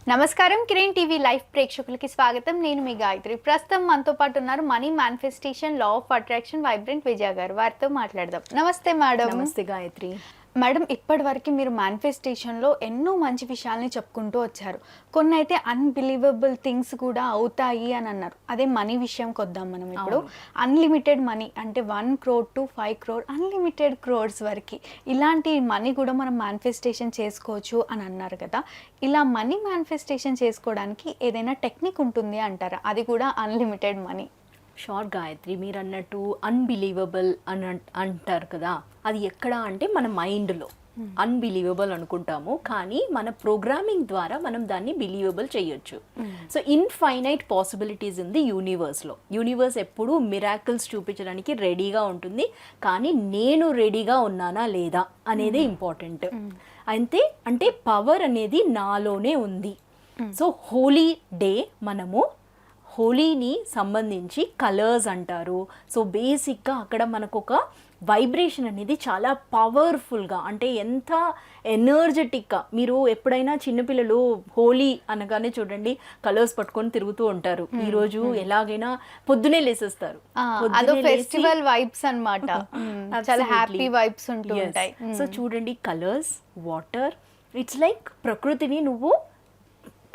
నమస్కారం Kiran TV live ప్రేక్షకులకి స్వాగతం. నేను మీ గాయత్రి. ప్రస్తుతం మనతో పాటు ఉన్నారు money manifestation law of attraction vibrant Vijaya గారు. వారితో మాట్లాడదాం. నమస్తే మేడం. నమస్తే గాయత్రి. మేడం, ఇప్పటివరకు మీరు మేనిఫెస్టేషన్లో ఎన్నో మంచి విషయాల్ని చెప్పుకుంటూ వచ్చారు. కొన్ని అయితే అన్బిలీవబుల్ థింగ్స్ కూడా అవుతాయి అని అన్నారు. అదే మనీ విషయంకి వద్దాం మనం ఇప్పుడు. అన్లిమిటెడ్ మనీ అంటే 1 crore to 5 crore unlimited crores వరకు ఇలాంటి మనీ కూడా మనం మేనిఫెస్టేషన్ చేసుకోవచ్చు అని అన్నారు కదా. ఇలా మనీ మేనిఫెస్టేషన్ చేసుకోవడానికి ఏదైనా టెక్నిక్ ఉంటుంది అంటారా? అది కూడా అన్లిమిటెడ్ మనీ. షార్ట్ గాయత్రి, మీరు అన్నట్టు అన్బిలీవబుల్ అని అంటారు కదా, అది ఎక్కడ అంటే మన మైండ్లో అన్బిలీవబుల్ అనుకుంటాము, కానీ మన ప్రోగ్రామింగ్ ద్వారా మనం దాన్ని బిలీవబుల్ చేయొచ్చు. సో ఇన్ఫైనైట్ పాసిబిలిటీస్ ఉంది యూనివర్స్లో. యూనివర్స్ ఎప్పుడూ మిరాకిల్స్ చూపించడానికి రెడీగా ఉంటుంది, కానీ నేను రెడీగా ఉన్నానా లేదా అనేదే ఇంపార్టెంట్. అంటే పవర్ అనేది నాలోనే ఉంది. సో హోలీ డే మనము హోలీని సంబంధించి కలర్స్ అంటారు. సో బేసిక్గా అక్కడ మనకు ఒక వైబ్రేషన్ అనేది చాలా పవర్ఫుల్గా, అంటే ఎంత ఎనర్జెటిక్గా. మీరు ఎప్పుడైనా చిన్నపిల్లలు హోలీ అనగానే చూడండి కలర్స్ పట్టుకొని తిరుగుతూ ఉంటారు. ఈరోజు ఎలాగైనా పొద్దునే లేసేస్తారు. ఫెస్టివల్ వైబ్స్ అన్నమాట. చాలా హ్యాపీ వైబ్స్ ఉంటూ ఉంటాయి. సో చూడండి, కలర్స్, వాటర్, ఇట్స్ లైక్ ప్రకృతిని నువ్వు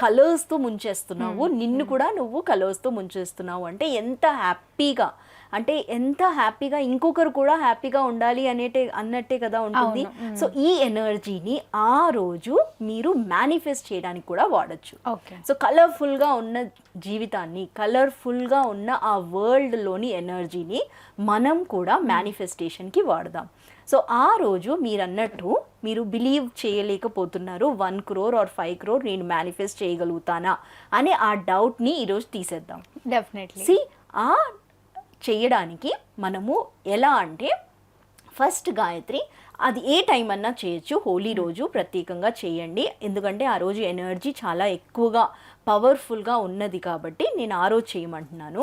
కలర్స్తో ముంచేస్తున్నావు, నిన్ను కూడా నువ్వు కలర్స్తో ముంచేస్తున్నావు. అంటే ఎంత హ్యాపీగా ఇంకొకరు కూడా హ్యాపీగా ఉండాలి అన్నట్టే కదా ఉంటుంది. సో ఈ ఎనర్జీని ఆ రోజు మీరు మేనిఫెస్ట్ చేయడానికి కూడా వాడచ్చు. సో కలర్ఫుల్గా ఉన్న జీవితాన్ని, కలర్ఫుల్గా ఉన్న ఆ వరల్డ్లోని ఎనర్జీని మనం కూడా మేనిఫెస్టేషన్కి వాడదాం. సో ఆ రోజు మీరు అన్నట్టు మీరు బిలీవ్ చేయలేకపోతున్నారు 1 crore or 5 crore నేను మేనిఫెస్ట్ చేయగలుగుతానా అనే ఆ డౌట్ని ఈరోజు తీసేద్దాం. డెఫినెట్లీ. ఆ చేయడానికి మనము ఎలా అంటే, ఫస్ట్ గాయత్రి, అది ఏ టైం అన్నా చేయొచ్చు. హోలీ రోజు ప్రత్యేకంగా చేయండి, ఎందుకంటే ఆ రోజు ఎనర్జీ చాలా ఎక్కువగా పవర్ఫుల్గా ఉన్నది కాబట్టి నేను ఆ రోజు చేయమంటున్నాను.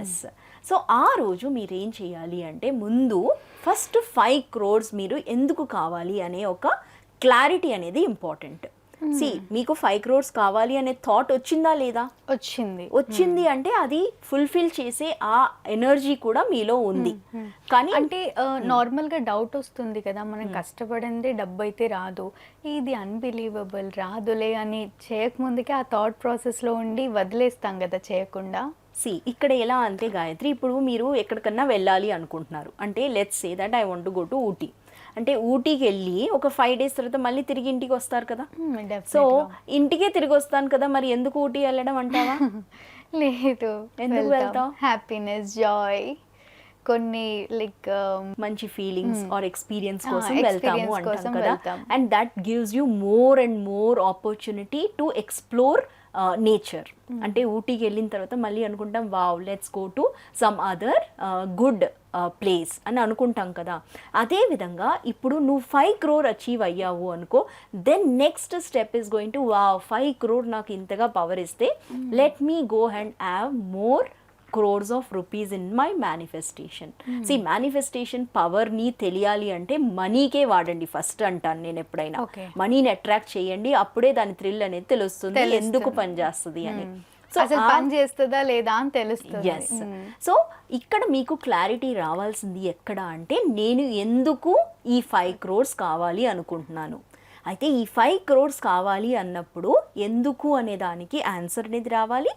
ఎస్. సో ఆ రోజు మీరు ఏం చేయాలి అంటే, ముందు ఫస్ట్ 5 crores మీరు ఎందుకు కావాలి అనే ఒక క్లారిటీ అనేది ఇంపార్టెంట్. మీకు 5 crores కావాలి అనే థాట్ వచ్చిందా లేదా? వచ్చింది అంటే అది ఫుల్ఫిల్ చేసే ఆ ఎనర్జీ కూడా మీలో ఉంది. కానీ అంటే నార్మల్గా డౌట్ వస్తుంది కదా, మనం కష్టపడింది డబ్బు అయితే రాదు, ఇది అన్బిలీవబుల్, రాదులే అని చేయకముందుకే ఆ థాట్ ప్రాసెస్లో ఉండి వదిలేస్తాం కదా చేయకుండా. ఇక్కడ ఎలా అంటే గాయత్రి, ఇప్పుడు మీరు ఎక్కడికన్నా వెళ్ళాలి అనుకుంటున్నారు అంటే, let's say that I want to go to Ooty. అంటే ఊటీకి వెళ్ళి ఒక 5 days తర్వాత మళ్ళీ తిరిగి ఇంటికి వస్తారు కదా. సో ఇంటికే తిరిగి వస్తాను కదా, మరి ఎందుకు ఊటీ వెళ్ళడం అంటావా? లేదు. ఎందుకు వెళ్తావు? హ్యాపీనెస్, జాయ్, కొన్ని లైక్ మంచి ఫీలింగ్స్ ఆర్ ఎక్స్పీరియన్స్ కోసం వెళ్తాము అంటాం కదా. And that gives you more and more opportunity to explore nature. అంటే ఊటీకి వెళ్ళిన తర్వాత మళ్ళీ అనుకుంటాం, wow, let's go to some other good place అని అనుకుంటాం కదా. అదేవిధంగా ఇప్పుడు నువ్వు 5 crore అచీవ్ అయ్యావు అనుకో, then next step is going to, wow, 5 crore నాకు ఇంతగా పవర్ ఇస్తే let me go and have more crores of rupees in my manifestation. Manifestation పవర్ని తెలియాలి అంటే మనీకే వాడండి ఫస్ట్ అంటాను నేను ఎప్పుడైనా. మనీని అట్రాక్ట్ చేయండి, అప్పుడే దాని థ్రిల్ అనేది తెలుస్తుంది, ఎందుకు పని చేస్తుంది అని. పని చేస్తుందా లేదా అని తెలుస్తుంది. ఎస్. సో ఇక్కడ మీకు క్లారిటీ రావాల్సింది ఎక్కడ అంటే, నేను ఎందుకు ఈ 5 crores కావాలి అనుకుంటున్నాను. అయితే ఈ 5 crores కావాలి అన్నప్పుడు ఎందుకు అనే దానికి ఆన్సర్ అనేది రావాలి.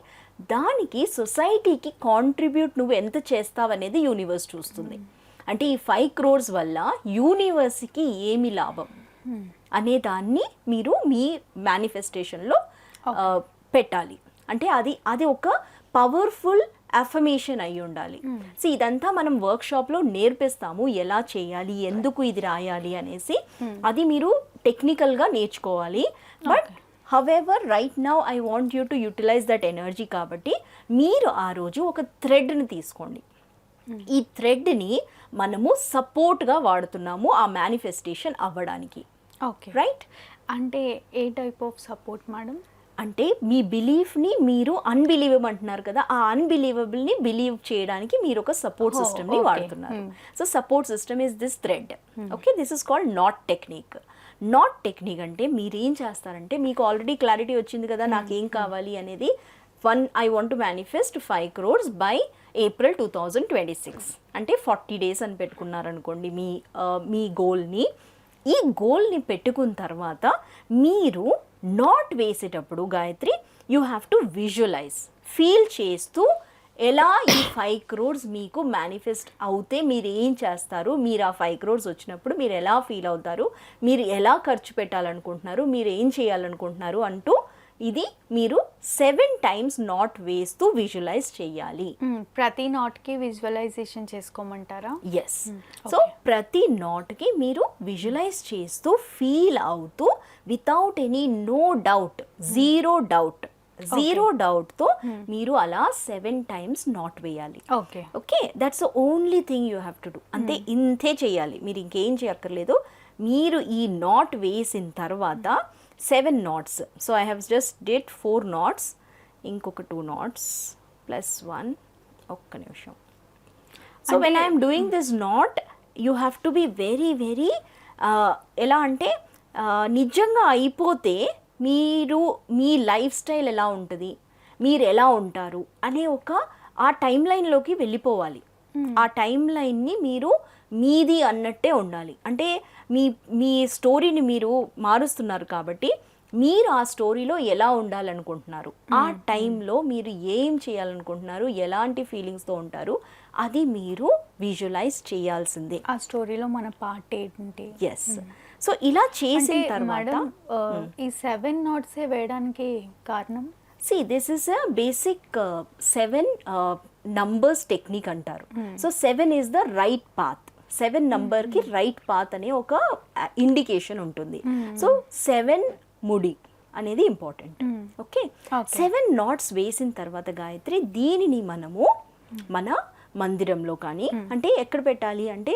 దానికి సొసైటీకి కాంట్రిబ్యూట్ నువ్వు ఎంత చేస్తావనేది యూనివర్స్ చూస్తుంది. అంటే ఈ 5 crores వల్ల యూనివర్స్కి ఏమి లాభం అనే దాన్ని మీరు మీ మేనిఫెస్టేషన్లో పెట్టాలి. అంటే అది ఒక పవర్ఫుల్ అఫర్మేషన్ అయి ఉండాలి. సో ఇదంతా మనం వర్క్షాప్లో నేర్పిస్తాము, ఎలా చేయాలి, ఎందుకు ఇది రాయాలి అనేసి. అది మీరు టెక్నికల్గా నేర్చుకోవాలి. But however right now I want you to utilize that energy. కాబట్టి మీరు ఆ రోజు ఒక థ్రెడ్ని తీసుకోండి. ఈ థ్రెడ్ని మనము సపోర్ట్గా వాడుతున్నాము ఆ మేనిఫెస్టేషన్ అవ్వడానికి. రైట్? అంటే ఏ టైప్ ఆఫ్ సపోర్ట్ మేడం? అంటే మీ బిలీఫ్ని మీరు అన్బిలీవబుల్ అంటున్నారు కదా, ఆ అన్బిలీవబుల్ని బిలీవ్ చేయడానికి మీరు ఒక సపోర్ట్ సిస్టమ్ని వాడుతున్నారు. So support system is this thread. Okay, this is called not technique. Not technique అంటే మీరు ఏం చేస్తారంటే, మీకు ఆల్రెడీ క్లారిటీ వచ్చింది కదా నాకేం కావాలి అనేది. I want to manifest 5 crores by April 2026 అంటే 40 days అని పెట్టుకున్నారనుకోండి మీ గోల్ని. ఈ గోల్ని పెట్టుకున్న తర్వాత మీరు నాట్ వేసేటప్పుడు Gayatri you have to visualize, feel చేస్తూ ఎలా ఈ 5 crores మీకు మేనిఫెస్ట్ అవుతే మీరు ఏం చేస్తారు, మీరు ఆ 5 crores వచ్చినప్పుడు మీరు ఎలా ఫీల్ అవుతారు, మీరు ఎలా ఖర్చు పెట్టాలనుకుంటున్నారు, మీరు ఏం చేయాలనుకుంటున్నారు అంటూ ఇది మీరు 7 times నాట్ వేస్తూ విజువలైజ్ చేయాలి. ప్రతి నాట్కి విజువలైజేషన్ చేసుకోమంటారా? ఎస్. సో ప్రతి నాట్కి మీరు విజువలైజ్ చేస్తూ ఫీల్ అవుతూ వితౌట్ ఎనీ జీరో డౌట్తో మీరు అలా 7 times నాట్ వేయాలి. Okay, that's the only thing you have to do. అంతే, ఇంతే చేయాలి, మీరు ఇంకేం చేయక్కర్లేదు. మీరు ఈ నాట్ వేసిన తర్వాత 7 knots. So I have just did 4 knots. ఇంకొక 2 knots plus 1. ఒక్క నిమిషం. So when I am doing this knot, you have to be very ఎలా అంటే నిజంగా అయిపోతే మీరు మీ లైఫ్ స్టైల్ ఎలా ఉంటుంది, మీరు ఎలా ఉంటారు అనే ఆ టైం లైన్లోకి వెళ్ళిపోవాలి. ఆ టైం లైన్ని మీరు మీది అన్నట్టే ఉండాలి. అంటే మీ స్టోరీని మీరు మారుస్తున్నారు కాబట్టి మీరు ఆ స్టోరీలో ఎలా ఉండాలనుకుంటున్నారు, ఆ టైంలో మీరు ఏం చేయాలనుకుంటున్నారు, ఎలాంటి ఫీలింగ్స్తో ఉంటారు, అది మీరు విజువలైజ్ చేయాల్సిందే. ఆ స్టోరీలో మన పార్ట్ ఏంటి. ఎస్. సో ఇలా చేసిన తర్వాత ఈ 7 knots వేయడానికి కారణం, See, this is a basic 7 numbers technique అంటారు. So 7 is the right path. 7 నంబర్కి రైట్ పాత్ అనే ఒక ఇండికేషన్ ఉంటుంది. సో 7 ముడి అనేది ఇంపార్టెంట్. ఓకే, 7 knots వేసిన తర్వాత గాయత్రి దీనిని మనము మన మందిరంలో కానీ, అంటే ఎక్కడ పెట్టాలి అంటే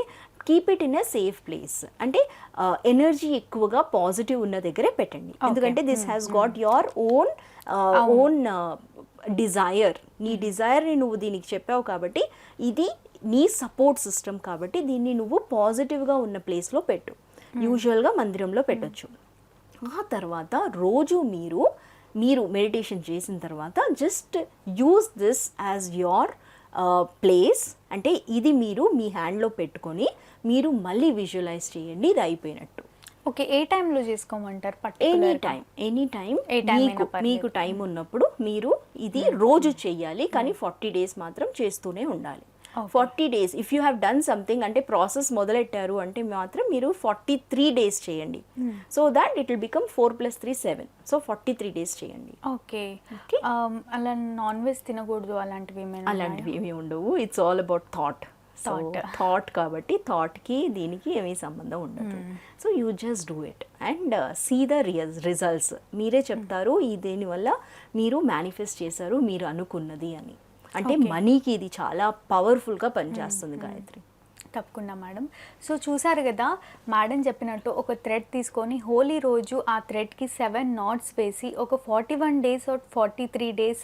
keep it in a safe place. అంటే ఎనర్జీ ఎక్కువగా పాజిటివ్ ఉన్న దగ్గరే పెట్టండి. ఎందుకంటే this has got your own desire. నీ డిజైర్ని నువ్వు దీనికి చెప్పావు కాబట్టి ఇది నీ సపోర్ట్ సిస్టమ్ కాబట్టి దీన్ని నువ్వు పాజిటివ్గా ఉన్న ప్లేస్లో పెట్టు. యూజువల్గా మందిరంలో పెట్టచ్చు. ఆ తర్వాత రోజు మీరు మెడిటేషన్ చేసిన తర్వాత just use this as your place. అంటే ఇది మీరు మీ హ్యాండ్లో పెట్టుకొని మీరు మళ్ళీ విజువలైజ్ చేయండి, ఇది అయిపోయినట్టు. ఓకే, ఏ టైంలో చేసుకోమంటారు? ఎనీ టైం మీకు టైం ఉన్నప్పుడు మీరు ఇది రోజు చెయ్యాలి, కానీ 40 days మాత్రం చేస్తూనే ఉండాలి. 40 days if you have done something, అంటే ప్రాసెస్ మొదలెట్టారు అంటే మాత్రం మీరు 43 days చేయండి. So that it will become 4 + 3 7. So 43 days చేయండి. ఓకే, అలా నాన్ వెజ్ తినకూడదు అలాంటివి ఏమీ ఉండవు. ఇట్స్ ఆల్ అబౌట్ థాట్ కాబట్టి థాట్కి దీనికి ఏమీ సంబంధం ఉండదు. So you just do it and see the results. మీరే చెప్తారు దీనివల్ల మీరు మేనిఫెస్ట్ చేశారు మీరు అనుకున్నది అని. అంటే మనీకి ఇది చాలా పవర్ఫుల్గా పనిచేస్తుంది గాయత్రి. తప్పకుండా మేడం. సో చూసారు కదా మేడం చెప్పినట్టు ఒక థ్రెడ్ తీసుకొని హోలీ రోజు ఆ థ్రెడ్కి 7 knots వేసి ఒక 41 days 43 days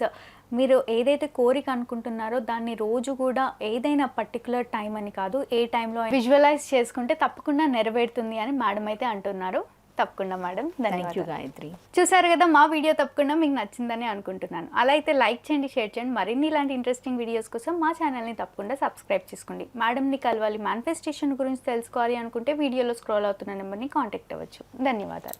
మీరు ఏదైతే కోరిక అనుకుంటున్నారో దాన్ని రోజు కూడా ఏదైనా పర్టికులర్ టైం అని కాదు, ఏ టైంలో విజువలైజ్ చేసుకుంటే తప్పకుండా నెరవేరుతుంది అని మేడం అయితే అంటున్నారు. తప్పకుండా మేడం, ధన్యవాదాలు గాయత్రి. చూసారు కదా మా వీడియో తప్పకుండా మీకు నచ్చిందని అనుకుంటున్నాను. అలా అయితే లైక్ చేయండి, షేర్ చేయండి. మరిన్ని ఇలాంటి ఇంట్రెస్టింగ్ వీడియోస్ కోసం మా ఛానల్ని తప్పకుండా సబ్స్క్రైబ్ చేసుకోండి. మేడంని కలవాలి, మేనిఫెస్టేషన్ గురించి తెలుసుకోవాలి అనుకుంటే వీడియోలో స్క్రోల్ అవుతున్న నెంబర్ని కాంటాక్ట్ అవ్వచ్చు. ధన్యవాదాలు.